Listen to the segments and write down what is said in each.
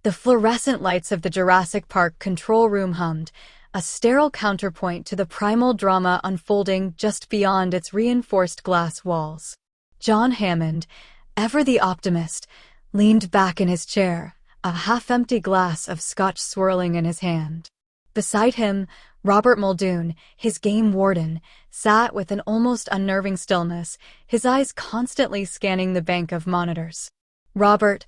The fluorescent lights of the Jurassic Park control room hummed, a sterile counterpoint to the primal drama unfolding just beyond its reinforced glass walls. John Hammond, ever the optimist, leaned back in his chair, a half-empty glass of scotch swirling in his hand. Beside him, Robert Muldoon, his game warden, sat with an almost unnerving stillness, his eyes constantly scanning the bank of monitors. "Robert,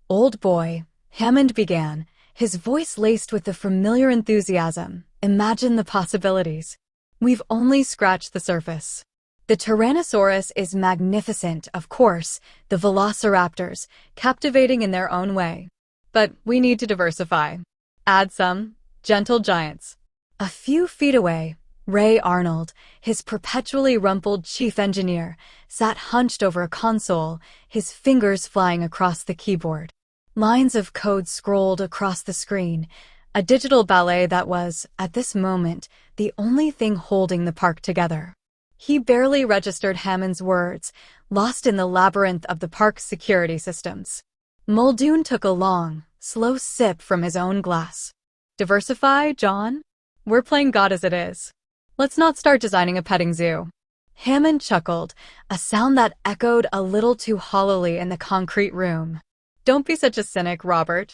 old boy," Hammond began, his voice laced with the familiar enthusiasm, "imagine the possibilities. We've only scratched the surface. The Tyrannosaurus is magnificent, of course, the velociraptors, captivating in their own way. But we need to diversify. Add some gentle giants." A few feet away, Ray Arnold, his perpetually rumpled chief engineer, sat hunched over a console, his fingers flying across the keyboard. Lines of code scrolled across the screen, a digital ballet that was, at this moment, the only thing holding the park together. He barely registered Hammond's words, lost in the labyrinth of the park's security systems. Muldoon took a long, slow sip from his own glass. "Diversify, John? We're playing God as it is. Let's not start designing a petting zoo." Hammond chuckled, a sound that echoed a little too hollowly in the concrete room. "Don't be such a cynic, Robert.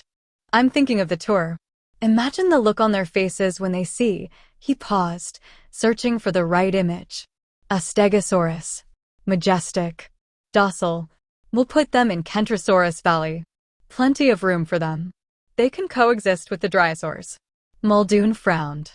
I'm thinking of the tour. Imagine the look on their faces when they see," he paused, searching for the right image. "A Stegosaurus. Majestic. Docile. We'll put them in Kentrosaurus Valley. Plenty of room for them. They can coexist with the Dryosaurs." Muldoon frowned.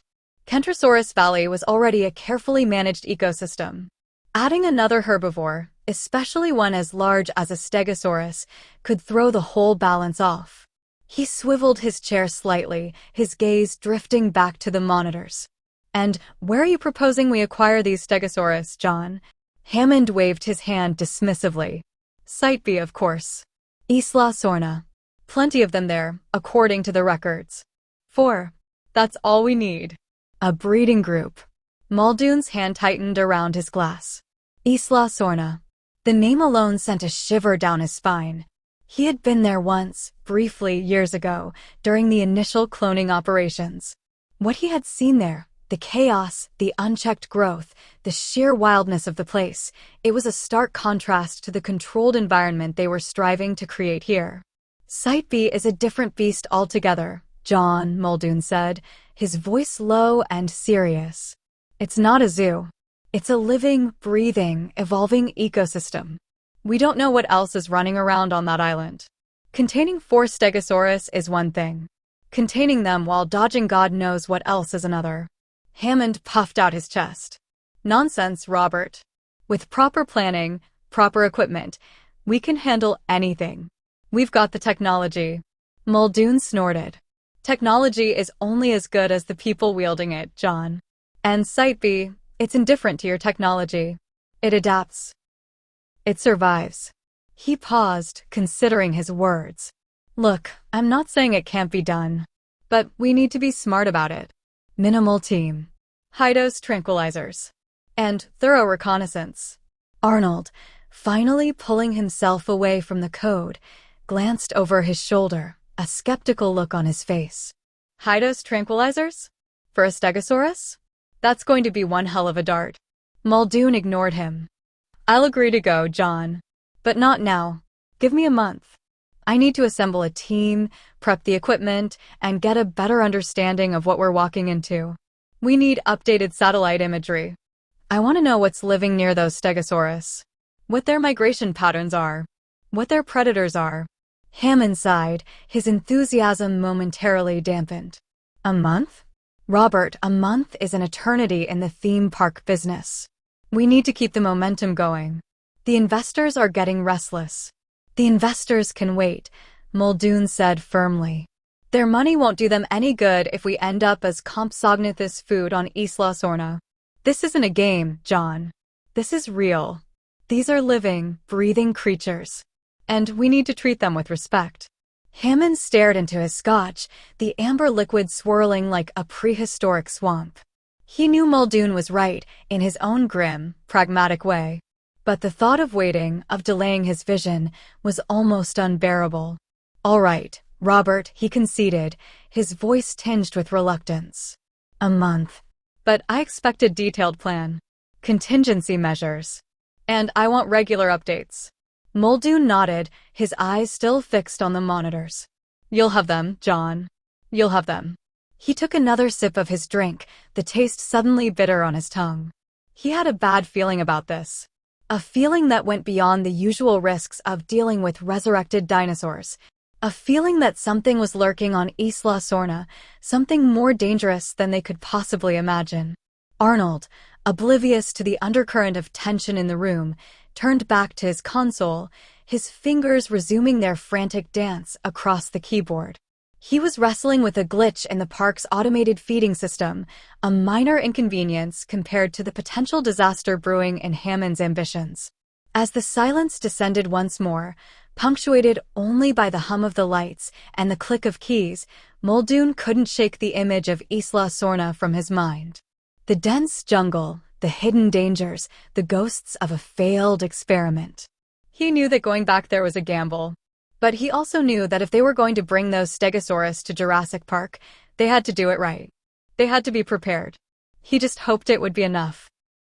Kentrosaurus Valley was already a carefully managed ecosystem. Adding another herbivore, especially one as large as a Stegosaurus, could throw the whole balance off. He swiveled his chair slightly, his gaze drifting back to the monitors. "And where are you proposing we acquire these Stegosaurus, John?" Hammond waved his hand dismissively. "Site B, of course. Isla Sorna. Plenty of them there, according to the records. 4. That's all we need. A breeding group." Muldoon's hand tightened around his glass. Isla Sorna. The name alone sent a shiver down his spine. He had been there once, briefly, years ago, during the initial cloning operations. What he had seen there, the chaos, the unchecked growth, the sheer wildness of the place, it was a stark contrast to the controlled environment they were striving to create here. "Site B is a different beast altogether," John, Muldoon said, his voice low and serious. "It's not a zoo. It's a living, breathing, evolving ecosystem. We don't know what else is running around on that island. Containing 4 Stegosaurus is one thing. Containing them while dodging God knows what else is another." Hammond puffed out his chest. "Nonsense, Robert. With proper planning, proper equipment, we can handle anything. We've got the technology." Muldoon snorted. "Technology is only as good as the people wielding it, John. And Site B, it's indifferent to your technology. It adapts. It survives." He paused, considering his words. "Look, I'm not saying it can't be done. But we need to be smart about it. Minimal team. High-dose tranquilizers. And thorough reconnaissance." Arnold, finally pulling himself away from the code, glanced over his shoulder, a skeptical look on his face. "High-dose tranquilizers? For a Stegosaurus? That's going to be one hell of a dart." Muldoon ignored him. "I'll agree to go, John. But not now. Give me a month. I need to assemble a team, prep the equipment, and get a better understanding of what we're walking into. We need updated satellite imagery. I want to know what's living near those Stegosaurus. What their migration patterns are. What their predators are." Hammond sighed, his enthusiasm momentarily dampened. "A month? Robert, a month is an eternity in the theme park business. We need to keep the momentum going. The investors are getting restless." "The investors can wait," Muldoon said firmly. "Their money won't do them any good if we end up as Compsognathus food on Isla Sorna. This isn't a game, John. This is real. These are living, breathing creatures. And we need to treat them with respect." Hammond stared into his scotch, the amber liquid swirling like a prehistoric swamp. He knew Muldoon was right, in his own grim, pragmatic way. But the thought of waiting, of delaying his vision, was almost unbearable. "All right, Robert, he conceded, his voice tinged with reluctance. A month. But I expect a detailed plan. Contingency measures. And I want regular updates. Muldoon nodded, his eyes still fixed on the monitors. You'll have them, John. You'll have them. He took another sip of his drink, the taste suddenly bitter on his tongue. He had a bad feeling about this. A feeling that went beyond the usual risks of dealing with resurrected dinosaurs. A feeling that something was lurking on Isla Sorna, something more dangerous than they could possibly imagine. Arnold, oblivious to the undercurrent of tension in the room, turned back to his console, his fingers resuming their frantic dance across the keyboard. He was wrestling with a glitch in the park's automated feeding system, a minor inconvenience compared to the potential disaster brewing in Hammond's ambitions. As the silence descended once more, punctuated only by the hum of the lights and the click of keys, Muldoon couldn't shake the image of Isla Sorna from his mind. The dense jungle, the hidden dangers, the ghosts of a failed experiment. He knew that going back there was a gamble. But he also knew that if they were going to bring those Stegosaurus to Jurassic Park, they had to do it right. They had to be prepared. He just hoped it would be enough.